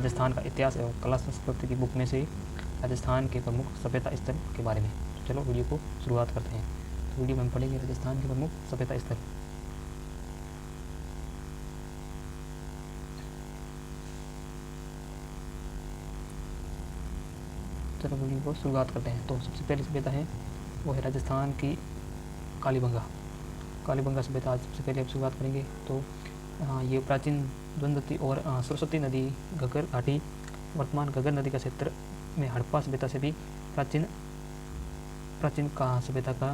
राजस्थान का इतिहास एवं कला संस्कृति की बुक में से राजस्थान के प्रमुख सभ्यता स्थल के बारे में। तो चलो वीडियो को शुरुआत करते हैं। तो वीडियो में हम पढ़ेंगे राजस्थान के प्रमुख सभ्यता स्थल। चलो वीडियो को शुरुआत करते हैं। तो सबसे पहली सभ्यता है वो है राजस्थान की कालीबंगा सभ्यता। आज सबसे पहले अब शुरुआत करेंगे। तो ये प्राचीन द्वंद्वती और सरस्वती नदी घग्गर घाटी वर्तमान घग्गर नदी का क्षेत्र में हड़प्पा सभ्यता से भी प्राचीन सभ्यता का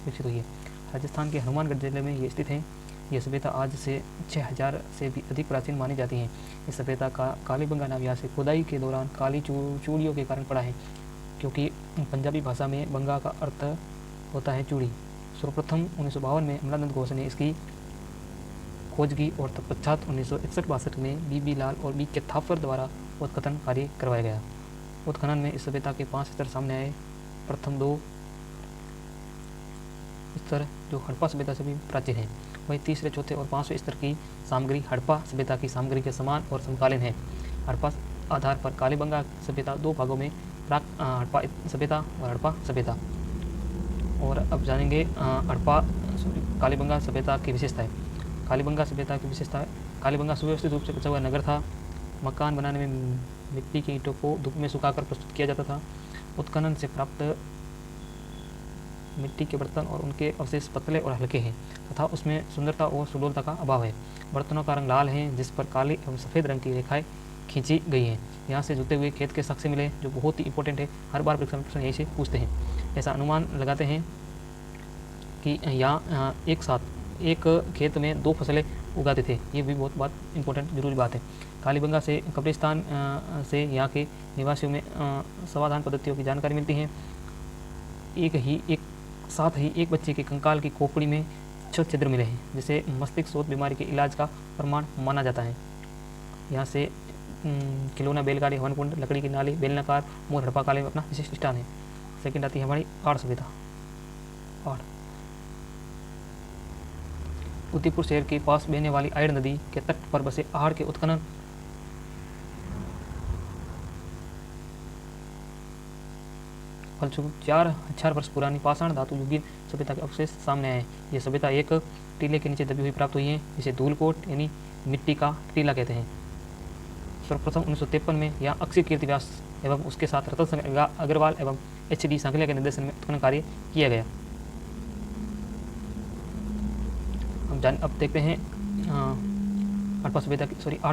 विकसित हुई है। राजस्थान के हनुमानगढ़ जिले में ये स्थित है। यह सभ्यता आज से 6000 से भी अधिक प्राचीन मानी जाती है। इस सभ्यता का कालीबंगा नाम यहाँ से खुदाई के दौरान काली चूड़ियों के कारण पड़ा है, क्योंकि पंजाबी भाषा में बंगा का अर्थ होता है चूड़ी। सर्वप्रथम 1952 में अमलानंद घोष ने इसकी खोज की और तत्पश्चात 1961-62 में बीबी लाल और बी के थापर द्वारा उत्खनन कार्य करवाया गया। उत्खनन में इस सभ्यता के 5 स्तर सामने आए। प्रथम 2 स्तर जो हड़प्पा सभ्यता से भी प्राचीन है, वही तीसरे, चौथे और 5वें स्तर की सामग्री हड़प्पा सभ्यता की सामग्री के समान और समकालीन है। हड़प्पा आधार पर कालीबंगा सभ्यता 2 भागों में हड़प्पा सभ्यता और हड़प्पा सभ्यता। और अब जानेंगे कालीबंगा सभ्यता की विशेषताएं। कालीबंगा सभ्यता की विशेषता: कालीबंगा सुव्यवस्थित रूप से बचा हुआ नगर था। मकान बनाने में मिट्टी की ईंटों को धूप में सुखाकर प्रस्तुत किया जाता था। उत्खनन से प्राप्त मिट्टी के बर्तन और उनके अवशेष पतले और हल्के हैं तथा उसमें सुंदरता और सुडौलता का अभाव है। बर्तनों का रंग लाल है, जिस पर काली एवं सफ़ेद रंग की रेखाएं खींची गई हैं। यहाँ से जुते हुए खेत के साक्ष्य मिले, जो बहुत ही इंपॉर्टेंट है। हर बार परीक्षा में प्रश्न यही से पूछते हैं। ऐसा अनुमान लगाते हैं कि यहाँ एक साथ एक खेत में 2 फसलें उगाते थे। ये भी बहुत इंपॉर्टेंट जरूरी बात है। कालीबंगा से कब्रिस्तान से यहाँ के निवासियों में समाधान पद्धतियों की जानकारी मिलती है। एक साथ ही एक बच्चे के कंकाल की खोपड़ी में 6 छिद्र मिले हैं, जिसे मस्तिष्क शोथ बीमारी के इलाज का प्रमाण माना जाता है। यहाँ से खिलौना बैलगाड़ी, हवन कुंड, लकड़ी की नाली, बेलनाकार मोर हड़प्पा काले में अपना विशिष्ट स्थान है। सेकंड आती है हमारी आड़ सभ्यता। उदयपुर शहर के पास बहने वाली आयड़ नदी के तट पर बसे आहड़ के उत्खनन फलस्वरूप 4000 वर्ष पुरानी पाषाण धातु युगीन सभ्यता के अवशेष सामने आए। यह सभ्यता एक टीले के नीचे दबी हुई प्राप्त हुई है, जिसे धूलकोट यानी मिट्टी का टीला कहते हैं। सर्वप्रथम 1953 में यहाँ अक्षय कीर्ति व्यास एवं उसके साथ रतन अग्रवाल एवं HD सांगलिया के निर्देशन में उत्खनन कार्य किया गया। अब देखते हैं आड़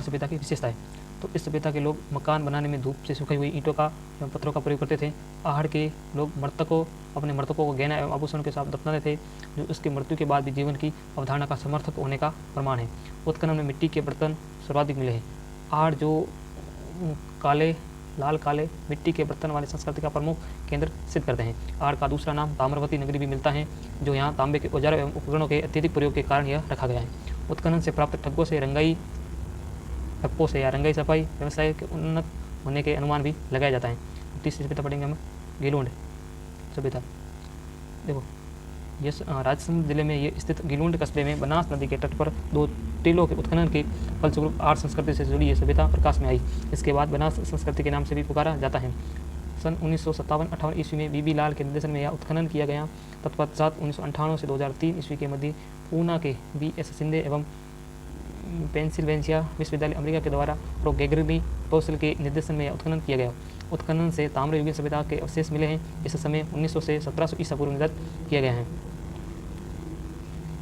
सभ्यता की विशेषताएं। तो इस सभ्यता के लोग मकान बनाने में धूप से सूखी हुई ईंटों का एवं पत्थरों का प्रयोग करते थे। आहड़ के लोग अपने मृतकों को गहना एवं आभूषण के साथ दफनाते थे, जो उसकी मृत्यु के बाद भी जीवन की अवधारणा का समर्थक होने का प्रमाण है। उत्खनन में मिट्टी के बर्तन सर्वाधिक मिले हैं। आहड़ जो लाल काले मिट्टी के बर्तन वाली संस्कृति का प्रमुख केंद्र सिद्ध करते हैं। आहड़ का दूसरा नाम ताम्रवती नगरी भी मिलता है, जो यहाँ तांबे के औजारों एवं उपकरणों के अत्यधिक प्रयोग के कारण यह रखा गया है। उत्खनन से प्राप्त ठप्पों से रंगाई सफाई व्यवसाय के उन्नत होने के अनुमान भी लगाया जाता है। तीसरी सभ्यता पढ़ेंगे हम गिलुंड सभ्यता। देखो, यह राजसमंद जिले में ये स्थित गिलुंड कस्बे में बनास नदी के तट पर 2 टीलों के उत्खनन के फलस्वरूप आर्य संस्कृति से जुड़ी यह सभ्यता प्रकाश में आई। इसके बाद बनास संस्कृति के नाम से भी पुकारा जाता है। सन 1957-58 ईस्वी में बीबी लाल के निर्देशन में यह उत्खनन किया गया। तत्पश्चात 1998 से 2003 ईस्वी के मध्य पूना के BS शिंदे एवं पेंसिल्वेनिया विश्वविद्यालय अमेरिका के द्वारा प्रो ग्रेगरी पोसल के निर्देशन में यह उत्खनन किया गया। उत्खनन से ताम्रयुगीन सभ्यता के अवशेष मिले हैं। इस समय 1900 से 1700 ईसा पूर्व निर्धारित किया गया है।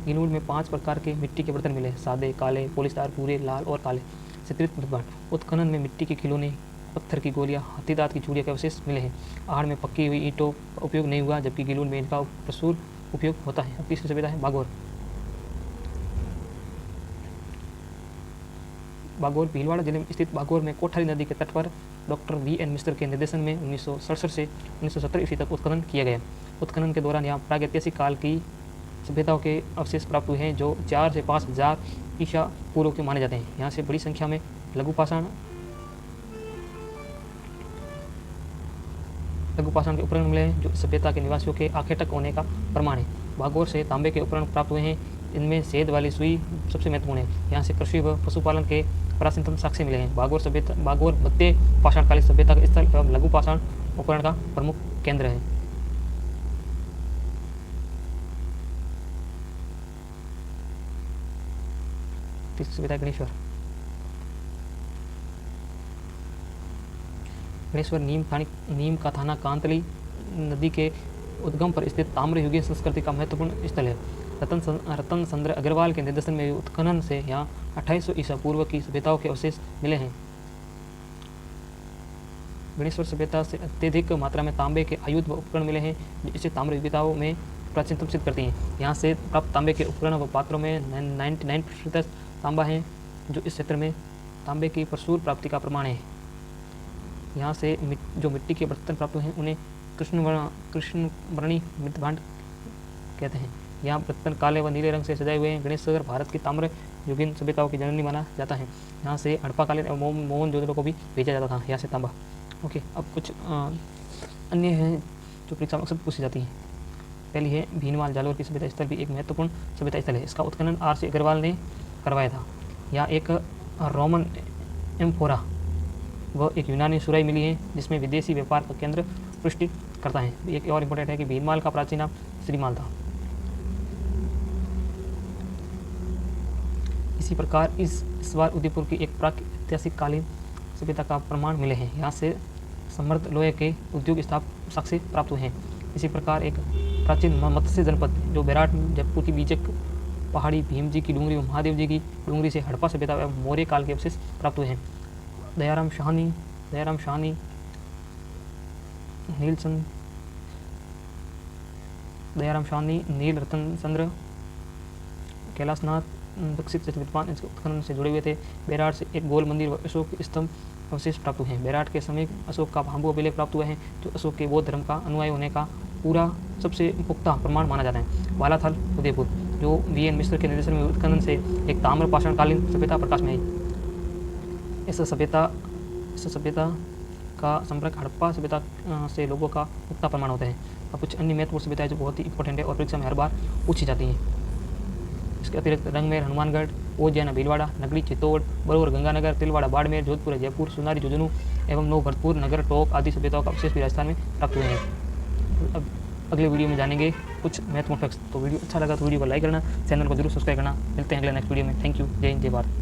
गिलुंड में 5 प्रकार के मिट्टी के बर्तन मिले: सादे, काले, पॉलिस्टार, भूरे, लाल और काले चित्रित मृदभांड। उत्खनन में मिट्टी के खिलौने, पत्थर की गोलियां, हाथी दांत की चूड़ियां के अवशेष मिले हैं। आहड़ में पक्की हुई ईंटों का उपयोग नहीं हुआ, जबकि गिलुंड में इनका प्रचुर उपयोग होता है। अब तीसरी सभ्यता है बागौर। भीलवाड़ा जिले में स्थित बागौर में कोठारी नदी के तट पर डॉक्टर VN मिश्र के निर्देशन में 1967 से 1970 ईस्वी तक उत्खनन किया गया। उत्खनन के दौरान यहाँ प्रागैतिहासिक काल की सभ्यताओं के अवशेष प्राप्त हुए हैं, जो 4 से 5000 ईसा पूर्व के माने जाते हैं। यहाँ से बड़ी संख्या में लघु पाषाण के उपकरण मिले हैं, जो सभ्यता के निवासियों के आखेटक होने का प्रमाण है। बागौर से तांबे के उपकरण प्राप्त हुए हैं। इनमें सेध वाली सुई सबसे महत्वपूर्ण है। यहाँ से कृषि व पशुपालन के प्राचीनतम साक्ष्य मिले हैं। बागोर मध्य पाषाणकालीन सभ्यता का स्थल एवं लघु पाषाण उपकरण का प्रमुख केंद्र है। तीसरी सभ्यता गणेश्वर। गणेश्वर नीम का थाना कांतली नदी के उद्गम पर स्थित ताम्र युगीय संस्कृति का महत्वपूर्ण स्थल है। रतन चंद्र अग्रवाल के निर्देशन में उत्खनन से यहाँ 2800 ईसा पूर्व की सभ्यताओं के अवशेष मिले हैं। गणेश्वर सभ्यता से अत्यधिक मात्रा में तांबे के आयुध व उपकरण मिले हैं, जो इसे ताम्र सभ्यताओं में प्राचीनतम सिद्ध करती हैं। यहाँ से प्राप्त तांबे के उपकरण व पात्रों में 99% तांबा है, जो इस क्षेत्र में तांबे की प्रचुर प्राप्ति का प्रमाण है। यहाँ से जो मिट्टी के बर्तन प्राप्त हुए हैं उन्हें कृष्णवर्णी मृतभांड कहते हैं। यहाँ बर्तन काले व नीले रंग से सजाए हुए हैं। गणेशनगर भारत की ताम्र युगीन सभ्यताओं की जननी माना जाता है। यहाँ से हड़प्पाकालीन एवं मोहनजोदड़ो को भी भेजा जाता था, यहाँ से तांबा। ओके, अब कुछ अन्य हैं जो परीक्षा में अक्सर पूछी जाती हैं। पहली है भीनमाल जालोर की सभ्यता स्थल भी एक महत्वपूर्ण सभ्यता स्थल है। इसका उत्खनन RC अग्रवाल ने करवाया था। यहाँ एक रोमन एम्फोरा व एक यूनानी सुराई मिली है, जिसमें विदेशी व्यापार का केंद्र पुष्टि करता है। एक और इम्पोर्टेंट है कि भीनमाल का प्राचीन नाम श्रीमाल था। इसी प्रकार इस बार उदयपुर की एक ऐतिहासिक कालीन सभ्यता का प्रमाण मिले हैं। यहाँ से समृद्ध लोहे के उद्योग साक्ष्य प्राप्त हुए हैं। इसी प्रकार एक प्राचीन मत्स्य जनपद जो बेराट जयपुर की बीजक पहाड़ी भीम जी की डूंगरी और महादेव जी की डूंगरी से हड़प्पा सभ्यता एवं मौर्य काल के अवशेष प्राप्त हुए हैं। दयाराम शाहनी नील रतन चंद्र कैलाशनाथ दक्षित से विद्वान इसके उत्खनन से जुड़े हुए थे। बेराट से एक गोल मंदिर व अशोक स्तंभ अवशेष प्राप्त हुए हैं। बेराट के समय अशोक का भांबू अभिलेख प्राप्त हुए हैं, जो अशोक के बौद्ध धर्म का अनुयायी होने का पूरा सबसे पुख्ता प्रमाण माना जाता है। बालाथल उदयपुर जो VN मिश्र के निर्देशन में उत्खनन से एक ताम्र पाषाणकालीन सभ्यता प्रकाश में आई। इस सभ्यता का संपर्क हड़प्पा सभ्यता से लोगों का पुख्ता प्रमाण होता है। अब कुछ अन्य महत्वपूर्ण सभ्यताएं जो बहुत ही इंपॉर्टेंट है और परीक्षा में हर बार पूछी जाती हैं। इसके अतिरिक्त रंगमेर हनुमानगढ़, उज्जैन भीलवाड़ा, नगरी चित्तौड़, बरौर गंगानगर, तिलवाड़ा बाड़मेर, जोधपुर जयपुर, सुनारी झुंझुनू एवं नवभरतपुर नगर टोक आदि सभ्यताओं का अवशेष भी राजस्थान में प्राप्त हुए हैं। अब अगले वीडियो में जानेंगे कुछ महत्वपूर्ण फैक्ट्स। तो वीडियो अच्छा लगा तो वीडियो को लाइक करना, चैनल को जरूर सब्सक्राइब करना। मिलते हैं अगले नेक्स्ट वीडियो में। Thank you. जय हिंद, जय भारत।